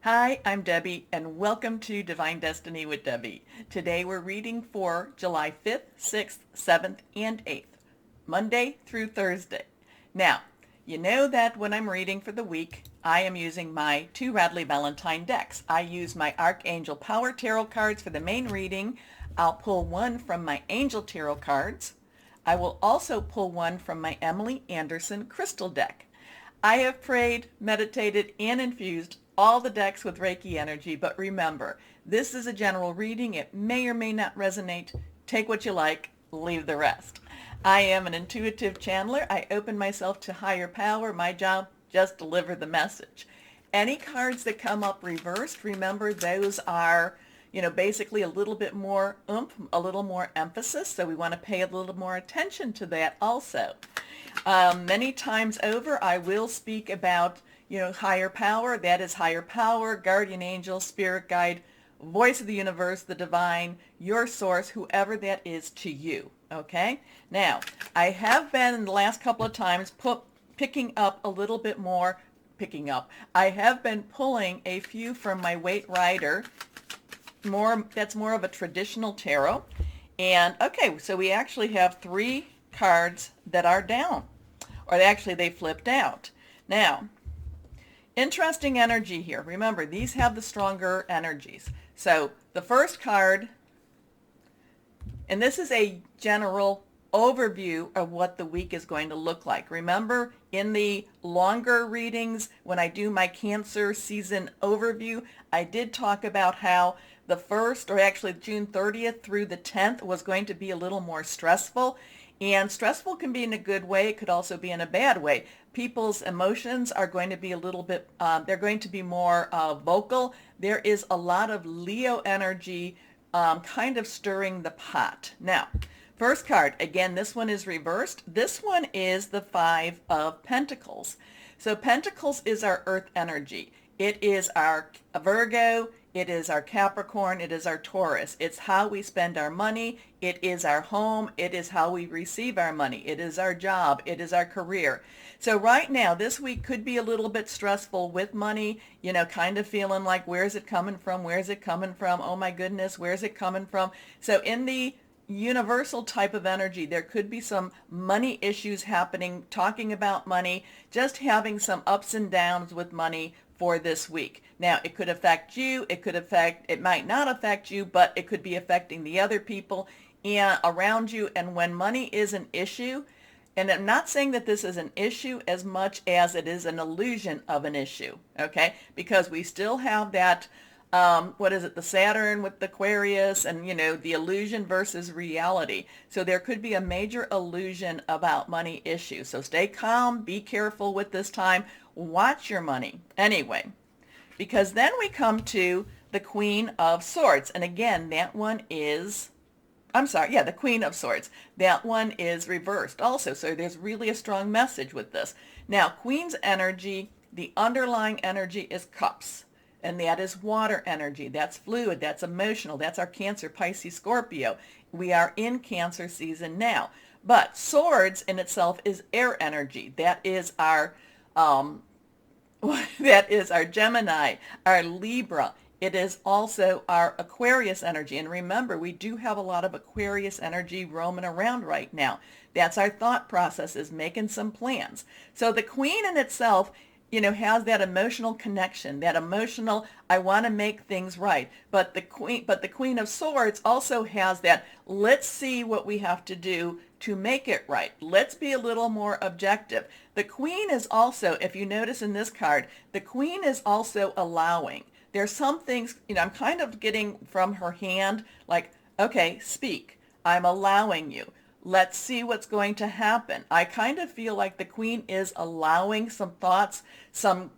Hi, I'm Debbie, and welcome to Divine Destiny with Debbie. Today we're reading for July 5th, 6th, 7th, and 8th, Monday through Thursday. Now, you know that when I'm reading for the week, I am using my two Radley Valentine decks. I use my Archangel Power Tarot cards for the main reading. I'll pull one from my Angel Tarot cards. I will also pull one from my Emily Anderson Crystal deck. I have prayed, meditated, and infused all the decks with Reiki energy, but remember, this is a general reading. It may or may not resonate. Take what you like, leave the rest. I am an intuitive channeler. I open myself to higher power. My job, just deliver the message. Any cards that come up reversed, remember those are, basically a little bit more oomph, a little more emphasis. So we want to pay a little more attention to that also. Many times over, I will speak about, higher power. That is higher power, guardian angel, spirit guide, voice of the universe, the divine, your source, whoever that is to you. Okay? Now, I have been in the last couple of times picking up a little bit more, I have been pulling a few from my Weight Rider. That's more of a traditional tarot. And okay, so we actually have three cards that are down, or actually they flipped out. Now, interesting energy here. Remember, these have the stronger energies. So the first card, and this is a general overview of what the week is going to look like. Remember, in the longer readings, when I do my Cancer season overview, I did talk about how the first, or actually June 30th through the 10th, was going to be a little more stressful. And stressful can be in a good way. It could also be in a bad way. People's emotions are going to be a little bit, they're going to be more vocal. There is a lot of Leo energy kind of stirring the pot. Now, first card, again, this one is reversed. This one is the Five of Pentacles. So Pentacles is our earth energy. It is our Virgo, it is our Capricorn, it is our Taurus. It's how we spend our money. It is our home. It is how we receive our money. It is our job. It is our career. So right now, this week could be a little bit stressful with money, kind of feeling like, where's it coming from? Where's it coming from? Oh my goodness, where's it coming from? So in the universal type of energy, there could be some money issues happening, talking about money, just having some ups and downs with money for this week. Now, it could affect you, it might not affect you, but it could be affecting the other people around you. And when money is an issue, and I'm not saying that this is an issue as much as it is an illusion of an issue, okay? Because we still have that, the Saturn with the Aquarius, and, the illusion versus reality. So there could be a major illusion about money issues. So stay calm, be careful with this time, watch your money. Anyway, because then we come to the Queen of Swords. And again, that one is, the Queen of Swords. That one is reversed also. So there's really a strong message with this. Now, Queen's energy, the underlying energy is Cups. And that is water energy. That's fluid. That's emotional. That's our Cancer, Pisces, Scorpio. We are in Cancer season now. But Swords in itself is air energy. That is our Gemini, our Libra. It is also our Aquarius energy. And remember, we do have a lot of Aquarius energy roaming around right now. That's our thought process, is making some plans. So the Queen in itself, has that emotional connection, that emotional, I want to make things right. But the Queen of Swords also has that, let's see what we have to do to make it right. Let's be a little more objective. The Queen is also, if you notice in this card, the Queen is also allowing. There's some things, I'm kind of getting from her hand, like, okay, speak. I'm allowing you. Let's see what's going to happen. I kind of feel like the Queen is allowing some thoughts, some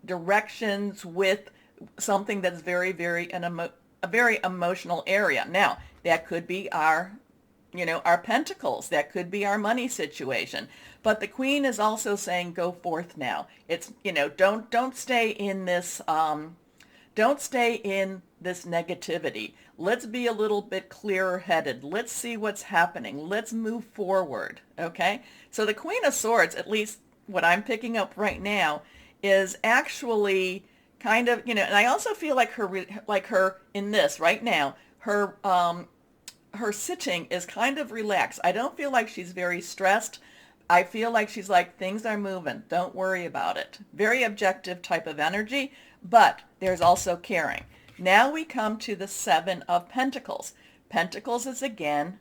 directions with something that's very, very, a very emotional area. Now, that could be our Pentacles. That could be our money situation. But the Queen is also saying, go forth now. It's, don't stay in this, don't stay in this negativity. Let's be a little bit clearer headed. Let's see what's happening. Let's move forward. Okay? So the Queen of Swords, at least what I'm picking up right now, is actually kind of, and I also feel like her in this right now, her sitting is kind of relaxed. I don't feel like she's very stressed. I feel like she's like, things are moving. Don't worry about it. Very objective type of energy, but there's also caring. Now we come to the Seven of Pentacles. Pentacles is again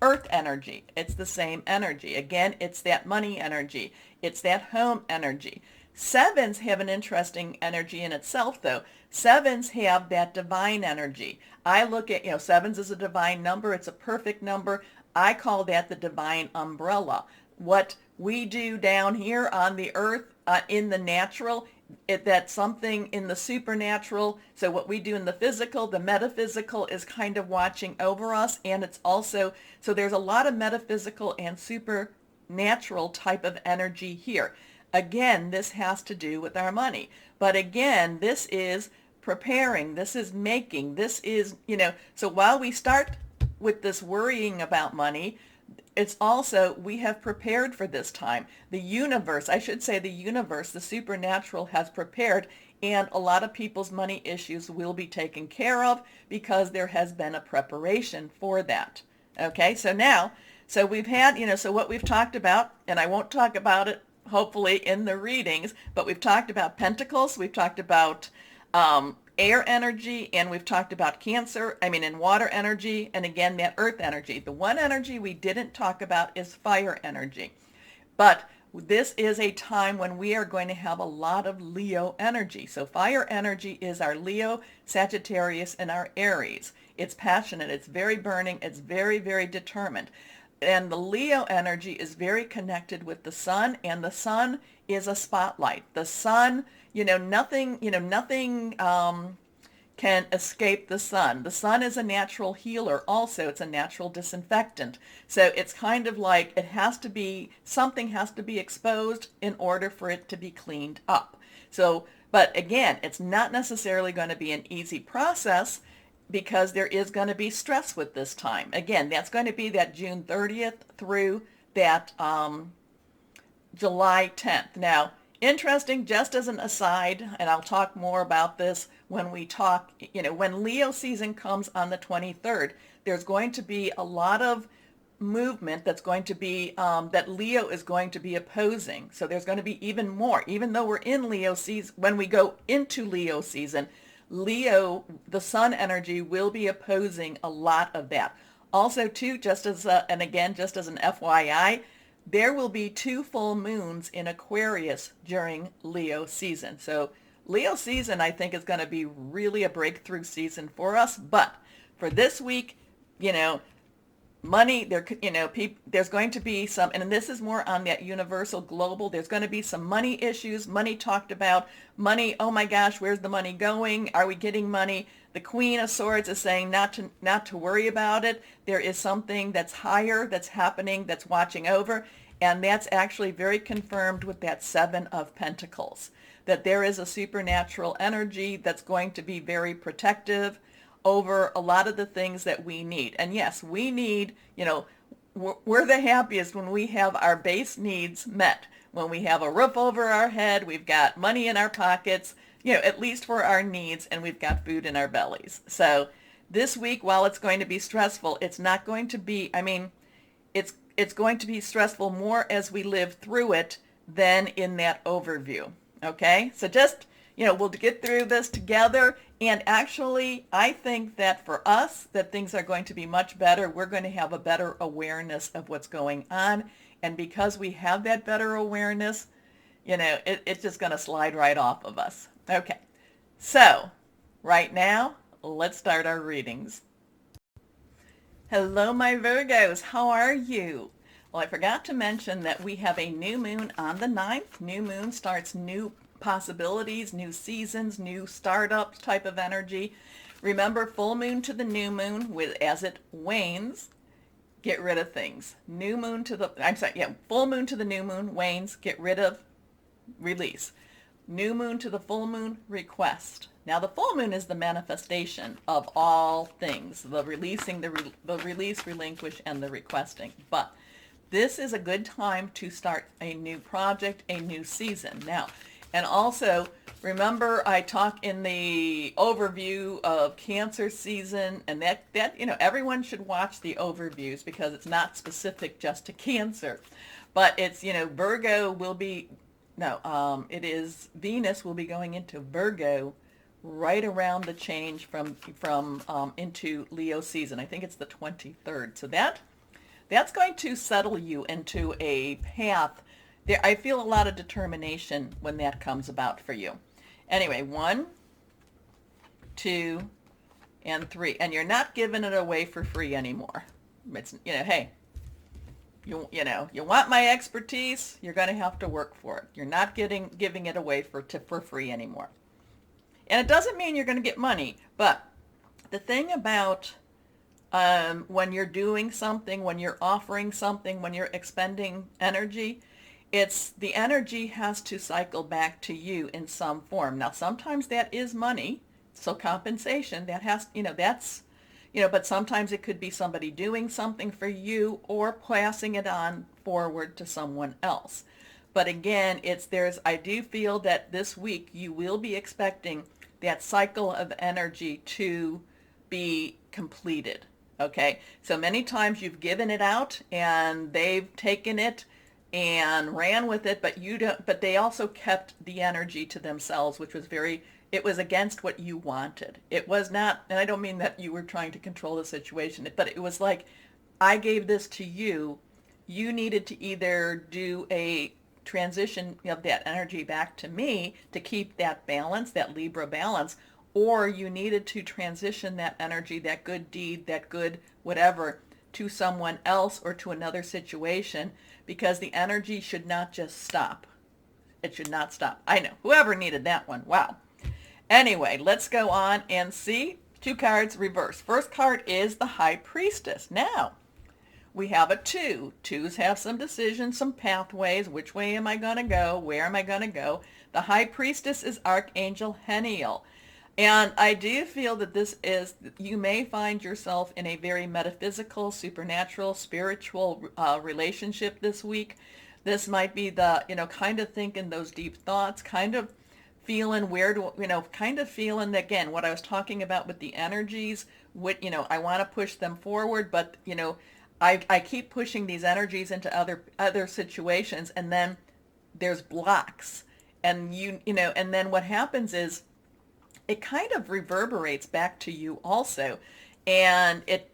earth energy. It's the same energy. Again, it's that money energy. It's that home energy. Sevens have an interesting energy in itself, though. Sevens have that divine energy. I look at, sevens is a divine number. It's a perfect number. I call that the divine umbrella. What we do down here on the earth, in the natural, that's something in the supernatural. So what we do in the physical, the metaphysical is kind of watching over us. And it's also, so there's a lot of metaphysical and supernatural type of energy here. Again, this has to do with our money. But again, this is preparing. This is making. This is, so while we start with this worrying about money, it's also, we have prepared for this time. The universe, I should say the universe, the supernatural has prepared, and a lot of people's money issues will be taken care of because there has been a preparation for that. Okay, so now, so we've had, so what we've talked about, and I won't talk about it hopefully in the readings, but we've talked about Pentacles, we've talked about air energy, and we've talked about and water energy, and again, that earth energy. The one energy we didn't talk about is fire energy. But this is a time when we are going to have a lot of Leo energy. So fire energy is our Leo, Sagittarius, and our Aries. It's passionate, it's very burning, it's very, very determined. And the Leo energy is very connected with the sun, and the sun is a spotlight. The sun, nothing can escape the sun. The sun is a natural healer also. It's a natural disinfectant. So it's kind of like something has to be exposed in order for it to be cleaned up. So, but again, it's not necessarily going to be an easy process, because there is going to be stress with this time. Again, that's going to be that June 30th through that July 10th. Now, interesting, just as an aside, and I'll talk more about this when we talk, when Leo season comes on the 23rd, there's going to be a lot of movement that's going to be, that Leo is going to be opposing. So there's going to be even more, even though we're in Leo season, when we go into Leo season, Leo, the sun energy, will be opposing a lot of that. Also, too, just as an FYI, there will be 2 full moons in Aquarius during Leo season. So Leo season, I think, is going to be really a breakthrough season for us. But for this week, money, there's going to be some, and this is more on that universal global, there's going to be some money issues, money talked about, money, oh my gosh, where's the money going? Are we getting money? The Queen of Swords is saying not to worry about it. There is something that's higher that's happening, that's watching over, and that's actually very confirmed with that Seven of Pentacles, that there is a supernatural energy that's going to be very protective over a lot of the things that we need. And yes, we need, we're the happiest when we have our base needs met. When we have a roof over our head, we've got money in our pockets, at least for our needs, and we've got food in our bellies. So this week, while it's going to be stressful, it's not going to be, it's going to be stressful more as we live through it than in that overview. Okay? So just, we'll get through this together. And actually, I think that for us, that things are going to be much better. We're going to have a better awareness of what's going on. And because we have that better awareness, it's just going to slide right off of us. Okay. So right now, let's start our readings. Hello, my Virgos. How are you? Well, I forgot to mention that we have a new moon on the 9th. New moon starts new possibilities, new seasons, new startups type of energy. Remember, full moon to the new moon, as it wanes, get rid of things. Full moon to the new moon, wanes, get rid of, release. New moon to the full moon, request. Now the full moon is the manifestation of all things, the releasing, the release, relinquish, and the requesting. But this is a good time to start a new project, a new season. Now, And also, remember I talk in the overview of Cancer season, and that everyone should watch the overviews because it's not specific just to Cancer. But it's, Virgo will be, no, it is Venus will be going into Virgo right around the change from into Leo season. I think it's the 23rd. So that's going to settle you into a path. There, I feel a lot of determination when that comes about for you. Anyway, 1, 2, and 3. And you're not giving it away for free anymore. It's, hey, you want my expertise, you're going to have to work for it. You're not giving it away for free anymore. And it doesn't mean you're going to get money, but the thing about when you're doing something, when you're offering something, when you're expending energy, it's the energy has to cycle back to you in some form. Now, sometimes that is money, so compensation, that has, that's, but sometimes it could be somebody doing something for you or passing it on forward to someone else. But again, I do feel that this week you will be expecting that cycle of energy to be completed. Okay, so many times you've given it out and they've taken it and ran with it, but they also kept the energy to themselves, which was it was against what you wanted. It was not, and I don't mean that you were trying to control the situation, but it was like, I gave this to you. You needed to either do a transition of that energy back to me to keep that balance, that Libra balance, or you needed to transition that energy, that good deed, that good whatever, to someone else or to another situation, because the energy should not just stop. It should not stop. I know. Whoever needed that one. Wow. Anyway, let's go on and see 2 cards reversed. First card is the High Priestess. Now, we have a 2. 2s have some decisions, some pathways. Which way am I going to go? Where am I going to go? The High Priestess is Archangel Heniel. And I do feel that you may find yourself in a very metaphysical, supernatural, spiritual relationship this week. This might be kind of thinking those deep thoughts, kind of feeling kind of feeling, again, what I was talking about with the energies. I want to push them forward, but, I keep pushing these energies into other situations, and then there's blocks. And, and then what happens is, it kind of reverberates back to you also. And it,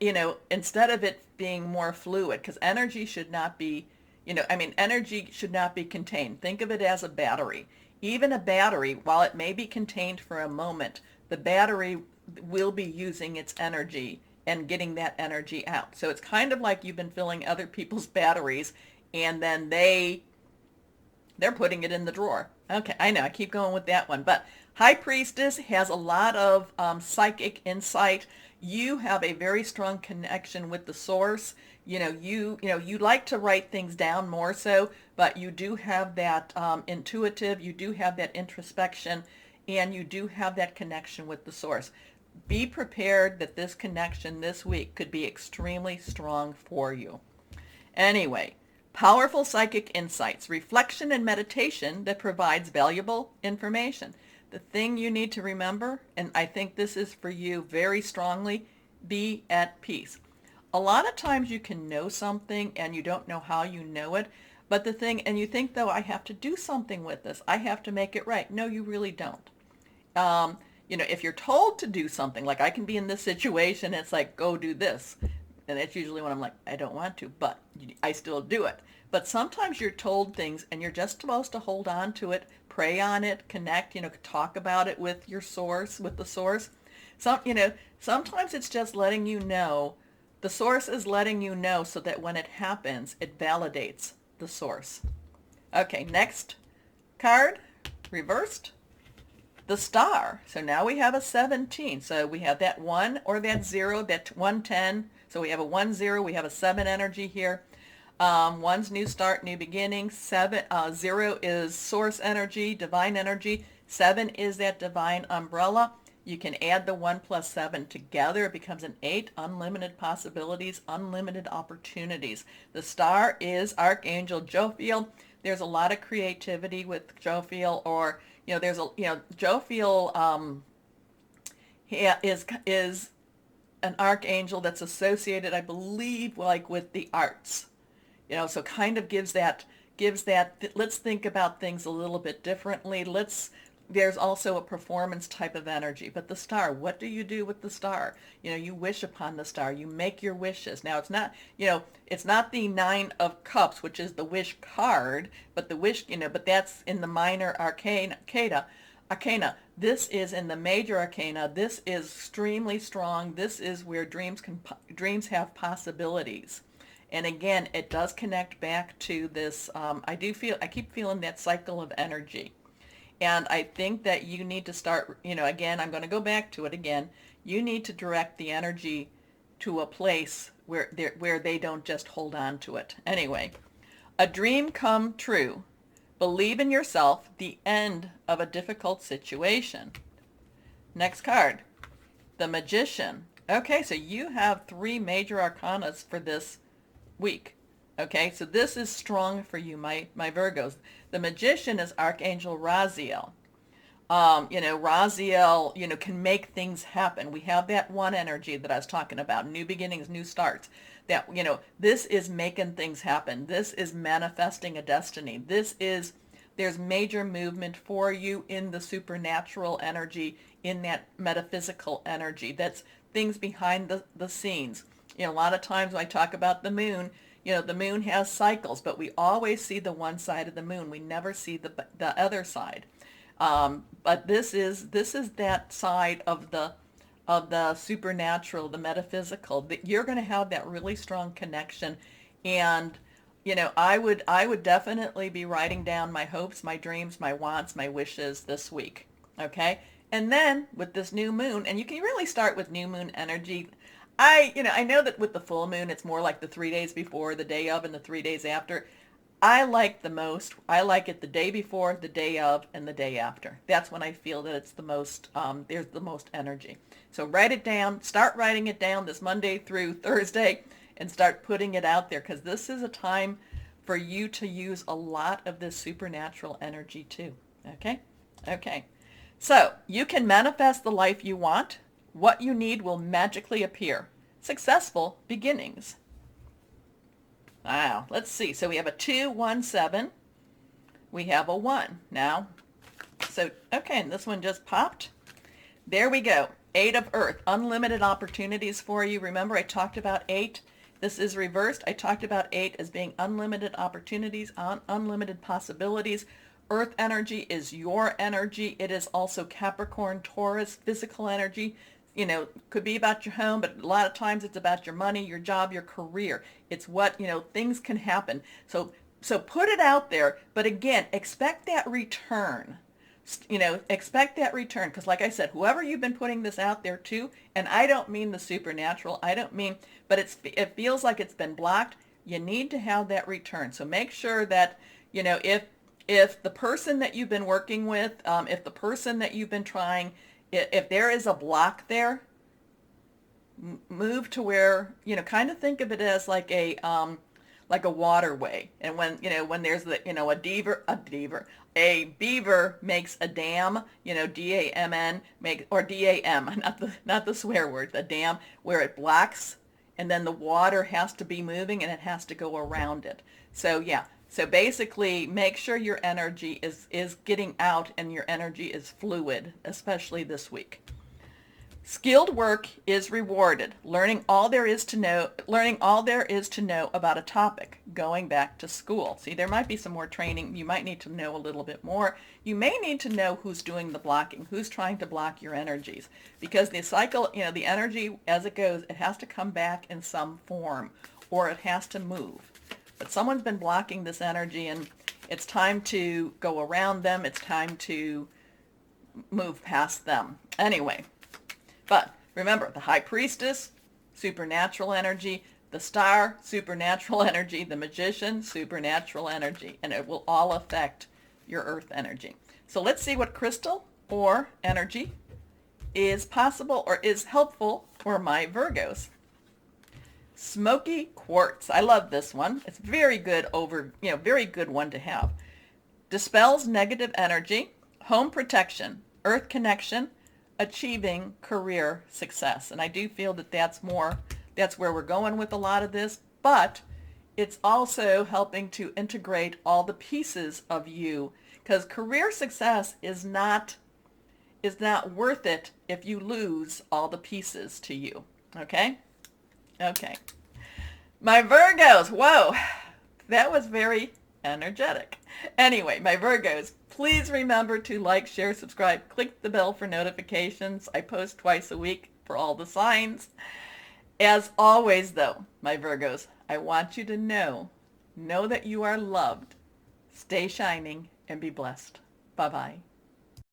instead of it being more fluid, because energy should not be, energy should not be contained. Think of it as a battery. Even a battery, while it may be contained for a moment, the battery will be using its energy and getting that energy out. So it's kind of like you've been filling other people's batteries, and then they're putting it in the drawer. Okay, I know, I keep going with that one. But High Priestess has a lot of psychic insight. You have a very strong connection with the source. You like to write things down more so, but you do have that intuitive, you do have that introspection, and you do have that connection with the source. Be prepared that this connection this week could be extremely strong for you. Anyway, powerful psychic insights, reflection and meditation that provides valuable information. The thing you need to remember, and I think this is for you very strongly, be at peace. A lot of times you can know something and you don't know how you know it, but and you think, though, I have to do something with this. I have to make it right. No, you really don't. If you're told to do something, like I can be in this situation, it's like, go do this. And that's usually when I'm like, I don't want to, but I still do it. But sometimes you're told things and you're just supposed to hold on to it, pray on it, connect, talk about it with your source, with the source. Sometimes it's just letting you know, the source is letting you know so that when it happens, it validates the source. Okay, next card, reversed, the Star. So now we have a 17. So we have that 1 or that 0, that 110. So we have a 1-0, we have a 7 energy here. 1's new start, new beginning. 0 is source energy, divine energy. 7 is that divine umbrella. You can add the 1 plus 7 together. It becomes an 8. Unlimited possibilities, unlimited opportunities. The Star is Archangel Jophiel, there's a lot of creativity with Jophiel, or there's a Jophiel is an archangel that's associated, I believe, like with the arts. So kind of gives that let's think about things a little bit differently. There's also a performance type of energy. But the star, what do you do with the star? You wish upon the star. You make your wishes. Now it's not the Nine of Cups, which is the wish card, but the wish, but that's in the minor arcana. This is in the major arcana. This is extremely strong. This is where dreams have possibilities. And again, it does connect back to this. I keep feeling that cycle of energy. And I think that you need to start, again, I'm going to go back to it again. You need to direct the energy to a place where they don't just hold on to it. Anyway, a dream come true. Believe in yourself, the end of a difficult situation. Next card, the Magician. Okay, so you have 3 major arcanas for this week. Okay, so this is strong for you, my Virgos. The Magician is Archangel Raziel. Raziel, can make things happen. We have that one energy that I was talking about, new beginnings, new starts. That, this is making things happen. This is manifesting a destiny. There's major movement for you in the supernatural energy, in that metaphysical energy. That's things behind the scenes. A lot of times when I talk about the moon, the moon has cycles, but we always see the one side of the moon. We never see the other side. But this is that side of the supernatural, the metaphysical. That you're going to have that really strong connection, and I would definitely be writing down my hopes, my dreams, my wants, my wishes this week. Okay, and then with this new moon, and you can really start with new moon energy. I know that with the full moon, it's more like the 3 days before, the day of, and the 3 days after. I like it the day before, the day of, and the day after. That's when I feel that it's the most, there's the most energy. So write it down, start writing it down this Monday through Thursday, and start putting it out there, because this is a time for you to use a lot of this supernatural energy too. Okay? Okay. So you can manifest the life you want. What you need will magically appear. Successful beginnings. Wow, let's see. So we have a 2, 1, 7. We have a 1 now. So, okay, and this one just popped. There we go. 8 of Earth. Unlimited opportunities for you. Remember, I talked about 8. This is reversed. I talked about 8 as being unlimited opportunities, unlimited possibilities. Earth energy is your energy. It is also Capricorn, Taurus, physical energy. Could be about your home, but a lot of times it's about your money, your job, your career. It's what, things can happen. So put it out there, but again, expect that return. Expect that return, because like I said, whoever you've been putting this out there to, and I don't mean the supernatural, but it feels like it's been blocked. You need to have that return. So make sure that, if the person that you've been working with, if the person that you've been trying, if there is a block there, move to where, kind of think of it as like a waterway. And when there's a beaver makes a dam, D-A-M-N, or D-A-M, not the swear word, the dam, where it blocks, and then the water has to be moving and it has to go around it. So yeah. So basically, make sure your energy is getting out and your energy is fluid, especially this week. Skilled work is rewarded. Learning all there is to know about a topic. Going back to school. See, there might be some more training. You might need to know a little bit more. You may need to know who's doing the blocking, who's trying to block your energies. Because the cycle, the energy as it goes, it has to come back in some form, or it has to move. But someone's been blocking this energy, and it's time to go around them. It's time to move past them. Anyway, but remember, the High Priestess, supernatural energy, the Star, supernatural energy, the Magician, supernatural energy, and it will all affect your Earth energy. So let's see what crystal or energy is possible or is helpful for my Virgos. Smoky quartz. I love this one. It's very good very good one to have. Dispels negative energy, home protection, earth connection, achieving career success. And I do feel that that's where we're going with a lot of this, but it's also helping to integrate all the pieces of you, because career success is not worth it if you lose all the pieces to you. Okay? Okay. My Virgos, whoa, that was very energetic. Anyway, my Virgos, please remember to like, share, subscribe, click the bell for notifications. I post twice a week for all the signs. As always, though, my Virgos, I want you to know that you are loved. Stay shining and be blessed. Bye-bye.